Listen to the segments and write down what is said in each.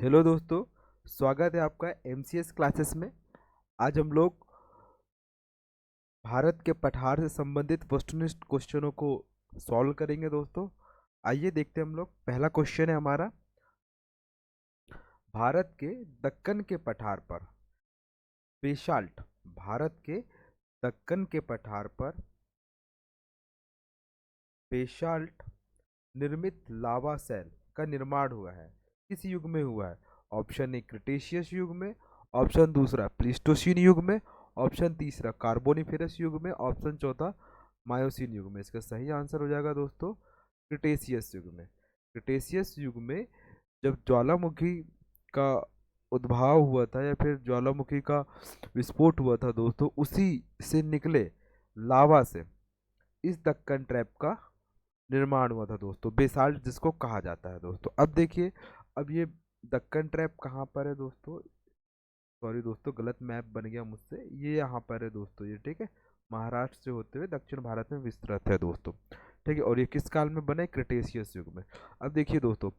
Hello दोस्तों। स्वागत है आपका एमसीएस क्लासेस में। आज हम लोग भारत के पठार से संबंधित वस्तुनिष्ठ क्वेश्चनों को सॉल्व करेंगे दोस्तों। आइए देखते हैं हम लोग। पहला क्वेश्चन है हमारा, भारत के दक्कन के पठार पर बेसाल्ट, भारत के दक्कन के पठार पर बेसाल्ट निर्मित लावा सेल का निर्माण हुआ है। किस युग में हुआ है? ऑप्शन ए क्रिटेशियस युग में, ऑप्शन दूसरा प्लीस्टोसीन युग में, ऑप्शन तीसरा कार्बोनिफेरस युग में, ऑप्शन चौथा मायोसीन युग में। इसका सही आंसर हो जाएगा दोस्तों क्रिटेशियस युग में। क्रिटेशियस युग में जब ज्वालामुखी का उद्भाव हुआ था या फिर ज्वालामुखी का विस्फोट हुआ था दोस्तों, उसी से निकले लावा से इस दक्कन ट्रैप का निर्माण हुआ था दोस्तों, बेसाल्ट जिसको कहा जाता है दोस्तों। अब देखिए, अब ये दक्कन ट्रैप कहाँ पर है दोस्तों? सॉरी दोस्तों, गलत मैप बन गया मुझसे। ये यहाँ पर है दोस्तों, ये ठीक है, महाराष्ट्र से होते हुए दक्षिण भारत में विस्तृत है दोस्तों। ठीक है, और ये किस काल में बने? क्रिटेशियस युग में। अब देखिए दोस्तों,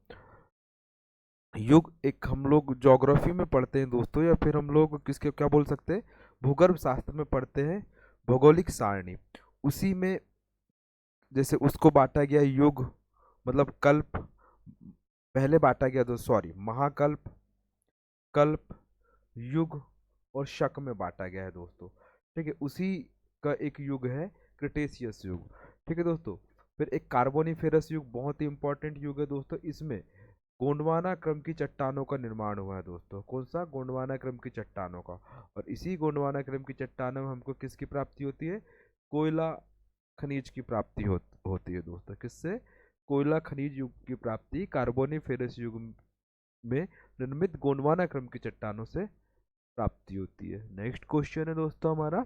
युग एक हम लोग ज्योग्राफी में पढ़ते हैं दोस्तों, या फिर हम लोग किसके क्या बोल सकते हैं, भूगर्भ शास्त्र में पढ़ते हैं, भौगोलिक सारणी। उसी में जैसे उसको बांटा गया युग, मतलब कल्प, पहले बांटा गया तो सॉरी महाकल्प, कल्प, युग और शक में बांटा गया है दोस्तों। ठीक है, उसी का एक युग है क्रिटेशियस युग। ठीक है दोस्तों, फिर एक कार्बोनिफेरस युग, बहुत ही इंपॉर्टेंट युग है दोस्तों। इसमें गोंडवाना क्रम की चट्टानों का निर्माण हुआ है दोस्तों। कौन सा? गोंडवाना क्रम की चट्टानों का। और इसी गोंडवाना क्रम की चट्टानों में हमको किसकी प्राप्ति होती है? कोयला खनिज की प्राप्ति होती है दोस्तों। किससे? कोयला खनिज युग की प्राप्ति कार्बोनिफेरस युग में निर्मित गोंडवाना क्रम की चट्टानों से प्राप्ति होती है। नेक्स्ट क्वेश्चन है दोस्तों हमारा,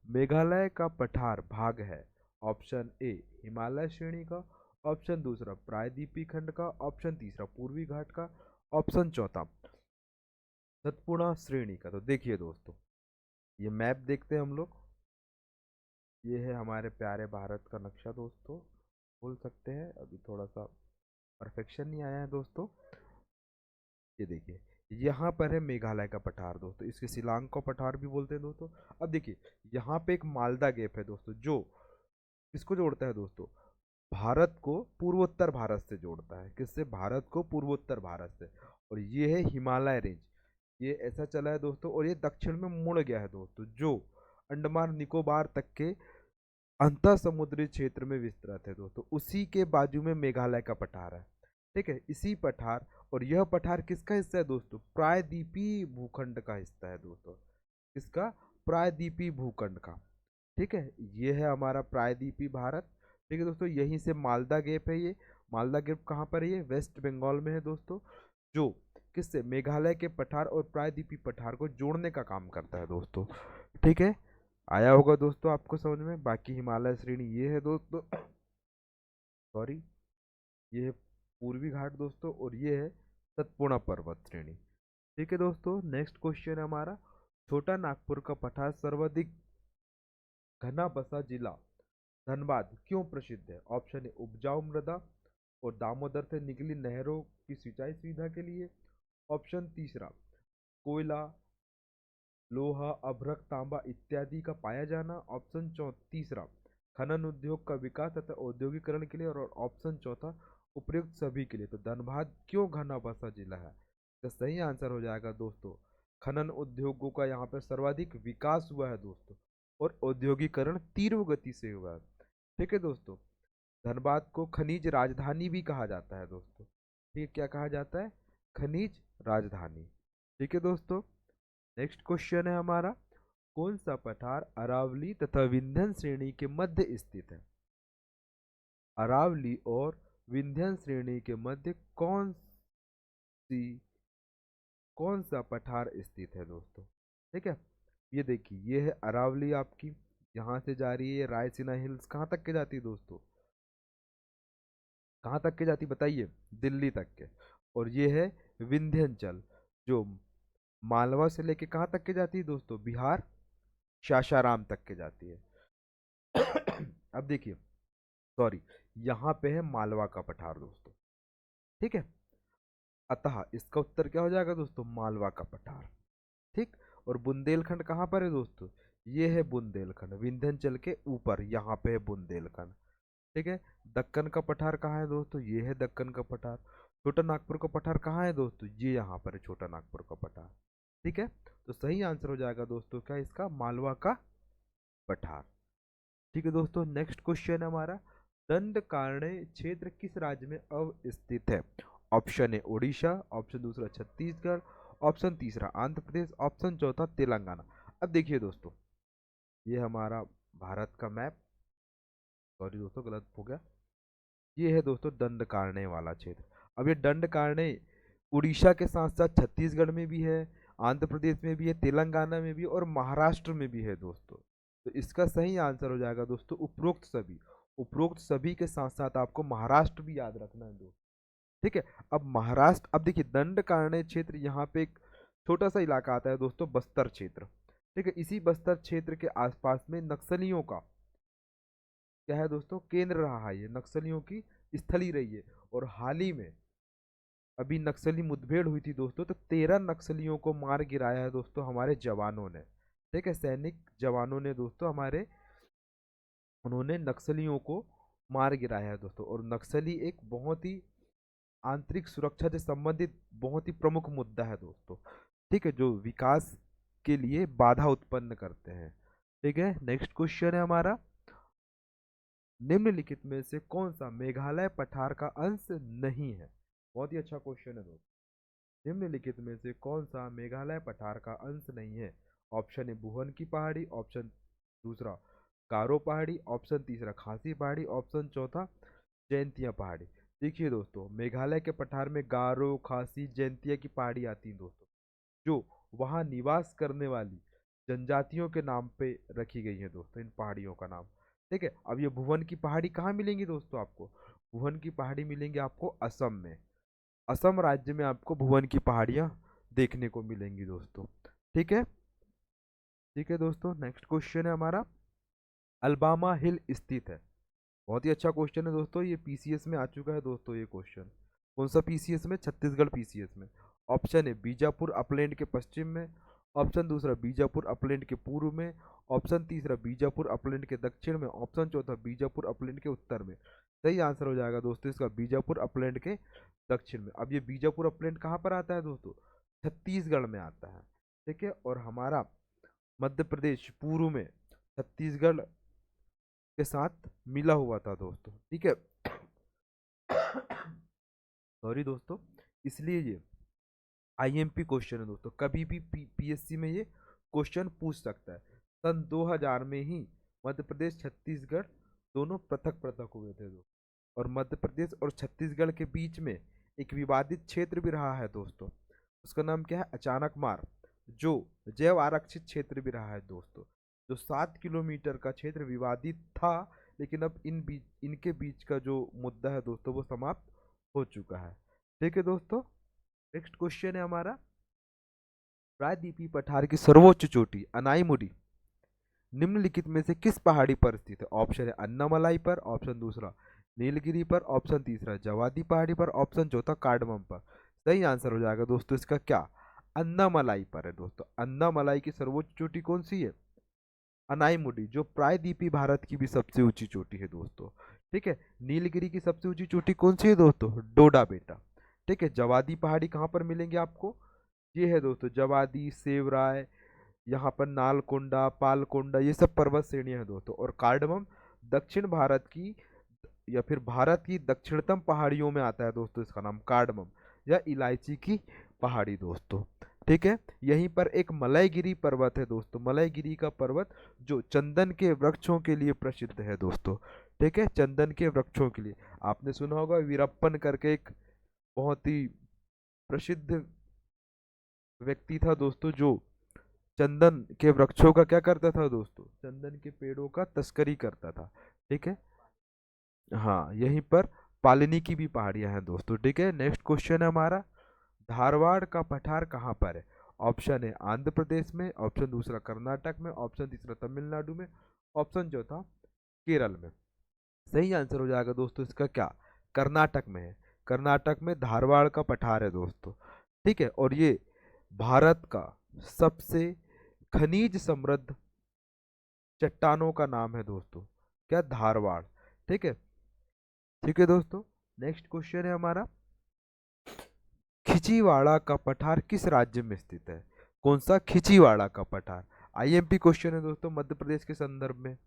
मेघालय का पठार भाग है। ऑप्शन ए हिमालय श्रेणी का, ऑप्शन दूसरा प्रायद्वीपीय खंड का, ऑप्शन तीसरा पूर्वी घाट का, ऑप्शन चौथा सतपुड़ा श्रेणी का। तो देखिए दोस्तों, ये मैप देखते हैं हम लोग। ये है हमारे प्यारे भारत का नक्शा दोस्तों, बोल सकते हैं। अभी थोड़ा सा परफेक्शन नहीं आया है दोस्तों। ये देखिए, यहाँ पर है मेघालय का पठार दोस्तों, इसके शिलांग का पठार भी बोलते हैं दोस्तों। अब देखिए, यहाँ पे एक मालदा गैप है दोस्तों, जो किसको जोड़ता है दोस्तों? भारत को पूर्वोत्तर भारत से जोड़ता है। किससे? भारत को पूर्वोत्तर भारत से। और ये है हिमालय रेंज, ये ऐसा चला है दोस्तों, और ये दक्षिण में मुड़ गया है दोस्तों, जो अंडमान निकोबार तक के अंतर समुद्री क्षेत्र में विस्तृत है दोस्तों। उसी के बाजू में मेघालय का पठार है। ठीक है, इसी पठार, और यह पठार किसका हिस्सा है दोस्तों? प्रायद्वीपीय भूखंड का हिस्सा है दोस्तों। किसका? प्रायद्वीपीय भूखंड का। ठीक है, ये है हमारा प्रायद्वीपीय भारत। ठीक है दोस्तों, यहीं से मालदा गेप है। ये मालदा गेप कहाँ पर है? ये वेस्ट बंगाल में है दोस्तों, जो किससे? मेघालय के पठार और प्रायद्वीपीय पठार को जोड़ने का काम करता है दोस्तों। ठीक है, आया होगा दोस्तों आपको समझ में। बाकी हिमालय श्रेणी ये है दोस्तों, सॉरी, ये है पूर्वी घाट दोस्तों, और ये है सतपुड़ा पर्वत श्रेणी। ठीक है दोस्तों, नेक्स्ट क्वेश्चन है हमारा, छोटा नागपुर का पठार सर्वाधिक घना बसा जिला धनबाद क्यों प्रसिद्ध है? ऑप्शन ए उपजाऊ मृदा और दामोदर से निकली नहरों की सिंचाई सुविधा के लिए, ऑप्शन तीसरा कोयला, लोहा, अभ्रक, तांबा इत्यादि का पाया जाना, ऑप्शन तीसरा खनन उद्योग का विकास तथा औद्योगिकरण के लिए, और ऑप्शन चौथा उपयुक्त सभी के लिए। तो धनबाद क्यों घना बसा जिला है? तो सही आंसर हो जाएगा दोस्तों, खनन उद्योगों का यहाँ पर सर्वाधिक विकास हुआ है दोस्तों, और औद्योगिकरण तीव्र गति से हुआ है। ठीक है दोस्तों, धनबाद को खनिज राजधानी भी कहा जाता है दोस्तों। ठीक है, क्या कहा जाता है? खनिज राजधानी। ठीक है दोस्तों, नेक्स्ट क्वेश्चन है हमारा, कौन सा पठार अरावली तथा विंध्य श्रेणी के मध्य स्थित है? अरावली और विंध्य श्रेणी के मध्य सी कौन सा पठार स्थित है दोस्तों? ठीक है, ये देखिए, ये है अरावली आपकी, यहाँ से जा रही है रायसीना हिल्स, कहाँ तक के जाती है दोस्तों? कहाँ तक के जाती बताइए? दिल्ली तक के। और ये है विंध्याचल, जो मालवा से लेके कहाँ तक के जाती है दोस्तों? बिहार, शाशाराम तक के जाती है। अब देखिए, सॉरी, यहाँ पे है मालवा का पठार दोस्तों। ठीक है, अतः इसका उत्तर क्या हो जाएगा दोस्तों, मालवा का पठार। ठीक। और बुंदेलखंड कहाँ पर है दोस्तों, ये है बुंदेलखंड, विंध्याचल के ऊपर यहाँ पे है बुंदेलखंड। ठीक है। दक्कन का पठार कहाँ है दोस्तों, ये है दक्कन का पठार। छोटा नागपुर का पठार कहाँ है दोस्तों, ये यहाँ पर है छोटा नागपुर का पठार। ठीक है। तो सही आंसर हो जाएगा दोस्तों क्या इसका, मालवा का पठार। ठीक है दोस्तों, नेक्स्ट क्वेश्चन है हमारा, दंडकारण्य क्षेत्र किस राज्य में अवस्थित है। ऑप्शन ए उड़ीसा, ऑप्शन दूसरा छत्तीसगढ़, ऑप्शन तीसरा आंध्र प्रदेश, ऑप्शन चौथा तेलंगाना। अब देखिए दोस्तों, ये हमारा भारत का मैप, सॉरी दोस्तों गलत हो गया, ये है दोस्तों दंडकारण्य वाला क्षेत्र। अब ये दंडकारण्य उड़ीसा के साथ साथ छत्तीसगढ़ में भी है, आंध्र प्रदेश में भी है, तेलंगाना में भी है और महाराष्ट्र में भी है दोस्तों। तो इसका सही आंसर हो जाएगा दोस्तों उपरोक्त सभी। उपरोक्त सभी के साथ साथ आपको महाराष्ट्र भी याद रखना है दोस्तों। ठीक है। अब महाराष्ट्र, अब देखिए दंडकारण्य क्षेत्र, यहाँ पे एक छोटा सा इलाका आता है दोस्तों, बस्तर क्षेत्र। ठीक है। इसी बस्तर क्षेत्र के आसपास में नक्सलियों का क्या है दोस्तों, केंद्र रहा है, ये नक्सलियों की स्थली रही है। और हाल ही में अभी नक्सली मुठभेड़ हुई थी दोस्तों, तो 13 नक्सलियों को मार गिराया है दोस्तों हमारे जवानों ने। ठीक है, सैनिक जवानों ने दोस्तों हमारे, उन्होंने नक्सलियों को मार गिराया है दोस्तों। और नक्सली एक बहुत ही आंतरिक सुरक्षा से संबंधित बहुत ही प्रमुख मुद्दा है दोस्तों। ठीक है, जो विकास के लिए बाधा उत्पन्न करते हैं। ठीक है, नेक्स्ट क्वेश्चन है हमारा, निम्नलिखित में से कौन सा मेघालय पठार का अंश नहीं है। बहुत ही अच्छा क्वेश्चन है दोस्तों। निम्नलिखित में से कौन सा मेघालय पठार का अंश नहीं है। ऑप्शन ए बुहन की पहाड़ी, ऑप्शन दूसरा गारो पहाड़ी, ऑप्शन तीसरा खासी पहाड़ी, ऑप्शन चौथा जैंतिया पहाड़ी। देखिए दोस्तों, मेघालय के पठार में गारो, खासी, जैंतिया की पहाड़ी आती हैं दोस्तों, जो वहाँ निवास करने वाली जनजातियों के नाम पे रखी गई है दोस्तों, इन पहाड़ियों का नाम। ठीक है। अब ये भुवन की पहाड़ी कहाँ मिलेंगी दोस्तों आपको, भुवन की पहाड़ी मिलेंगी आपको असम में। असम राज्य में आपको भुवन की पहाड़ियाँ देखने को मिलेंगी दोस्तों। ठीक है। ठीक है दोस्तों, नेक्स्ट क्वेश्चन है हमारा, अल्बामा हिल स्थित है। बहुत ही अच्छा क्वेश्चन है दोस्तों, ये पीसीएस में आ चुका है दोस्तों ये क्वेश्चन। कौन सा पीसीएस में, छत्तीसगढ़ पीसीएस में। ऑप्शन है बीजापुर अपलैंड के पश्चिम में, ऑप्शन दूसरा बीजापुर अपलैंड के पूर्व में, ऑप्शन तीसरा बीजापुर अपलैंड के दक्षिण में, ऑप्शन चौथा बीजापुर अपलैंड के उत्तर में। सही आंसर हो जाएगा दोस्तों इसका बीजापुर अपलैंड के दक्षिण में। अब ये बीजापुर अपलैंड कहाँ पर आता है दोस्तों, छत्तीसगढ़ में आता है। ठीक है। और हमारा मध्य प्रदेश पूर्व में छत्तीसगढ़ के साथ मिला हुआ था दोस्तों। ठीक है। सॉरी दोस्तों, इसलिए ये आईएमपी क्वेश्चन है दोस्तों, कभी भी पीएससी में ये क्वेश्चन पूछ सकता है। सन 2000 में ही मध्य प्रदेश छत्तीसगढ़ दोनों पृथक पृथक हुए थे दोस्तों, और मध्य प्रदेश और छत्तीसगढ़ के बीच में एक विवादित क्षेत्र भी रहा है दोस्तों, उसका नाम क्या है, अचानक मार, जो जैव आरक्षित क्षेत्र भी रहा है दोस्तों। जो 7 किलोमीटर का क्षेत्र विवादित था, लेकिन अब इनके बीच का जो मुद्दा है दोस्तों वो समाप्त हो चुका है। ठीक है दोस्तों, नेक्स्ट क्वेश्चन है हमारा, प्रायद्वीपीय पठार की सर्वोच्च चोटी अनाईमुडी निम्नलिखित में से किस पहाड़ी पर स्थित है। ऑप्शन है अन्नामलाई पर, ऑप्शन दूसरा नीलगिरी पर, ऑप्शन तीसरा जवादी पहाड़ी पर, ऑप्शन चौथा कार्डमम पर। सही आंसर हो जाएगा दोस्तों इसका क्या, अन्नामलाई पर है दोस्तों। अन्नामलाई की सर्वोच्च चोटी कौन सी है, अनाईमुडी, जो प्रायद्वीपीय भारत की भी सबसे ऊंची चोटी है दोस्तों। ठीक है। नीलगिरी की सबसे ऊंची चोटी कौन सी है दोस्तों, डोडा बेटा। ठीक है। जवादी पहाड़ी कहाँ पर मिलेंगे आपको, ये है दोस्तों जवादी, सेवराय, यहाँ पर नालकोंडा, पालकोंडा, ये सब पर्वत श्रेणियां हैं दोस्तों। और कार्डमम दक्षिण भारत की या फिर भारत की दक्षिणतम पहाड़ियों में आता है दोस्तों, इसका नाम कार्डमम या इलायची की पहाड़ी दोस्तों। ठीक है। यहीं पर एक मलयगिरी पर्वत है दोस्तों, मलयगिरी का पर्वत जो चंदन के वृक्षों के लिए प्रसिद्ध है दोस्तों। ठीक है, चंदन के वृक्षों के लिए आपने सुना होगा वीरप्पन करके एक बहुत ही प्रसिद्ध व्यक्ति था दोस्तों, जो चंदन के वृक्षों का क्या करता था दोस्तों, चंदन के पेड़ों का तस्करी करता था। ठीक है। हाँ, यहीं पर पालिनी की भी पहाड़ियां हैं दोस्तों। ठीक है। नेक्स्ट क्वेश्चन है हमारा, धारवाड़ का पठार कहाँ पर है। ऑप्शन है आंध्र प्रदेश में, ऑप्शन दूसरा कर्नाटक में, ऑप्शन तीसरा तमिलनाडु में, ऑप्शन चौथा केरल में। सही आंसर हो जाएगा दोस्तों इसका क्या, कर्नाटक में है। कर्नाटक में धारवाड़ का पठार है दोस्तों। ठीक है, और ये भारत का सबसे खनिज समृद्ध चट्टानों का नाम है दोस्तों, क्या, धारवाड़। ठीक है, ठीक है दोस्तों। नेक्स्ट क्वेश्चन है हमारा, खिचीवाड़ा का पठार किस राज्य में स्थित है? कौन सा खिचीवाड़ा का पठार? आईएमपी क्वेश्चन है दोस्तों, मध्य प्रदेश के संदर्भ में।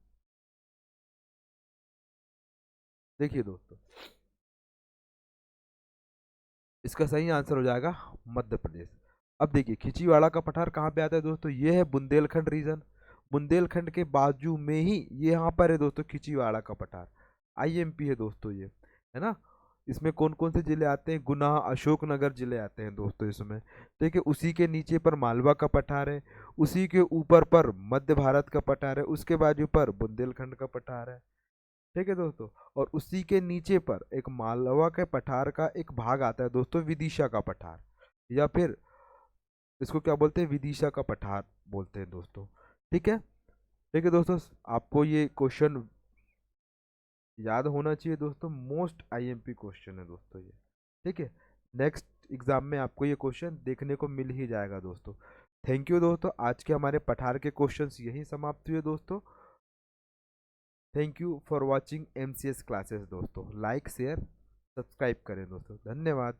देखिए दोस्तों, इसका सही आंसर हो जाएगा मध्य प्रदेश। अब देखिए खिचीवाड़ा का पठार कहाँ पे आता है दोस्तों, ये है बुंदेलखंड रीजन। बुंदेलखंड के बाजू में ही ये यहाँ पर है दोस्तों खिचीवाड़ा का पठार। आईएमपी है दोस्तों ये, है ना। इसमें कौन कौन से जिले आते हैं? गुना, अशोकनगर जिले आते हैं दोस्तों इसमें। ठीक है, उसी के नीचे पर मालवा का पठार है, उसी के ऊपर पर मध्य भारत का पठार है, उसके बाजू पर बुंदेलखंड का पठार है। ठीक है दोस्तों, और उसी के नीचे पर एक मालवा के पठार का एक भाग आता है दोस्तों, विदिशा का पठार, या फिर इसको क्या बोलते हैं, विदिशा का पठार बोलते हैं दोस्तों। ठीक है, ठीक है दोस्तों, आपको ये क्वेश्चन याद होना चाहिए दोस्तों, मोस्ट आईएमपी क्वेश्चन है दोस्तों ये। ठीक है, नेक्स्ट एग्जाम में आपको ये क्वेश्चन देखने को मिल ही जाएगा दोस्तों। थैंक यू दोस्तों, आज के हमारे पठार के क्वेश्चंस यहीं समाप्त हुए दोस्तों। Thank you for watching MCS classes दोस्तों। लाइक शेयर सब्सक्राइब करें दोस्तों, धन्यवाद।